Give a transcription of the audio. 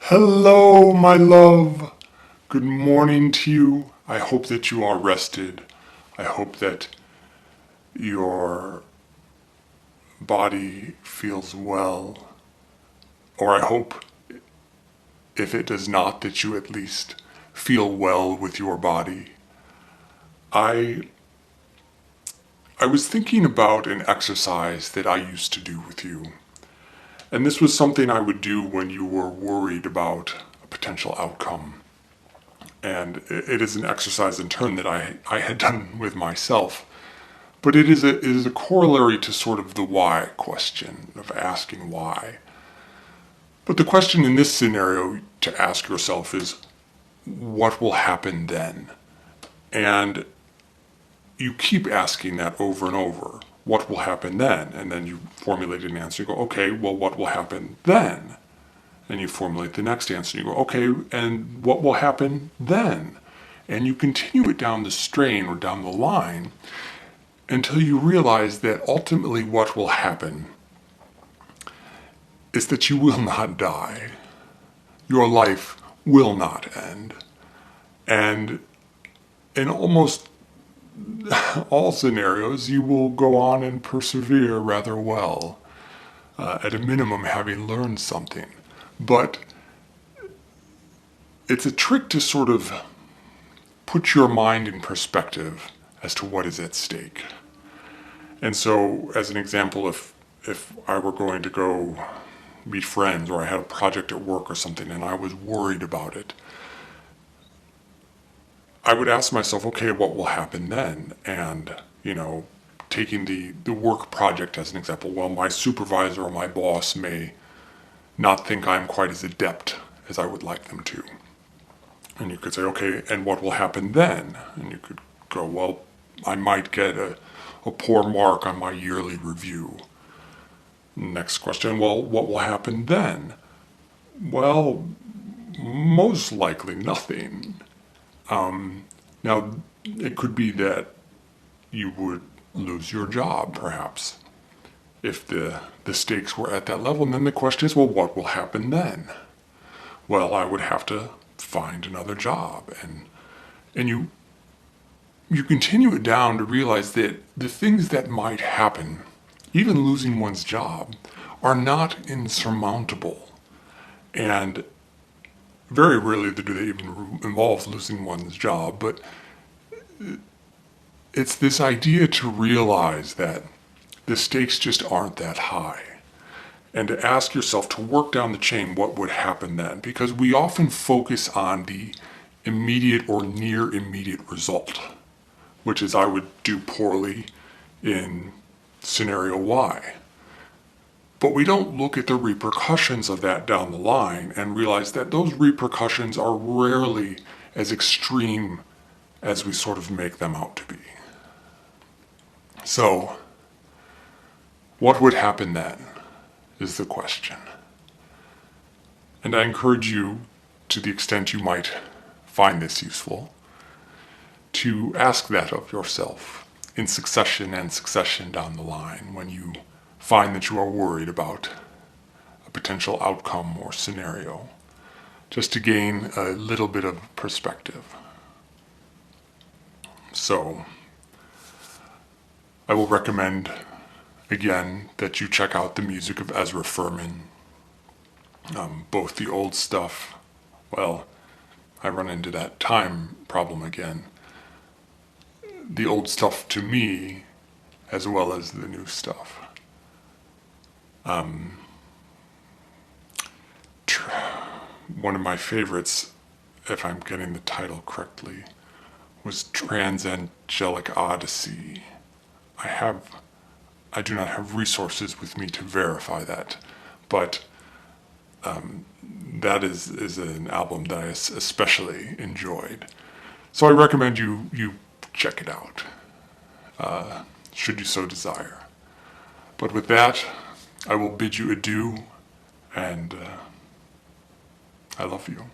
Hello, my love. Good morning to you. I hope that you are rested. I hope that your body feels well. Or I hope, if it does not, that you at least feel well with your body. I was thinking about an exercise that I used to do with you. And this was something I would do when you were worried about a potential outcome. And it is an exercise in turn that I had done with myself. But it is a corollary to sort of the why question, of asking why. But the question in this scenario to ask yourself is, what will happen then? And you keep asking that over and over. What will happen then? And then you formulate an answer. You go, okay, well, what will happen then? And you formulate the next answer. You go, okay, and what will happen then? And you continue it down the strain or down the line until you realize that ultimately what will happen is that you will not die. Your life will not end. And in almost all scenarios, you will go on and persevere rather well, at a minimum having learned something. But it's a trick to sort of put your mind in perspective as to what is at stake. And so, as an example, if I were going to go be friends, or I had a project at work or something and I was worried about it, I would ask myself, okay, what will happen then? And, taking the work project as an example, well, my supervisor or my boss may not think I'm quite as adept as I would like them to. And you could say, okay, and what will happen then? And you could go, well, I might get a poor mark on my yearly review. Next question, well, what will happen then? Well, most likely nothing. Now, it could be that you would lose your job, perhaps, if the stakes were at that level. And then the question is, well, what will happen then? Well, I would have to find another job. And you continue it down to realize that the things that might happen, even losing one's job, are not insurmountable. And very rarely do they even involve losing one's job, but it's this idea to realize that the stakes just aren't that high. And to ask yourself, to work down the chain, what would happen then? Because we often focus on the immediate or near immediate result, which is I would do poorly in scenario Y. But we don't look at the repercussions of that down the line and realize that those repercussions are rarely as extreme as we sort of make them out to be. So, what would happen then is the question. And I encourage you, to the extent you might find this useful, to ask that of yourself in succession and succession down the line when you find that you are worried about a potential outcome or scenario, just to gain a little bit of perspective. So, I will recommend, again, that you check out the music of Ezra Furman. Both the old stuff, well, I run into that time problem again. The old stuff to me, as well as the new stuff. One of my favorites, if I'm getting the title correctly, was Transangelic Odyssey. I do not have resources with me to verify that, but that is an album that I especially enjoyed. So I recommend you check it out, should you so desire. But with that, I will bid you adieu, and I love you.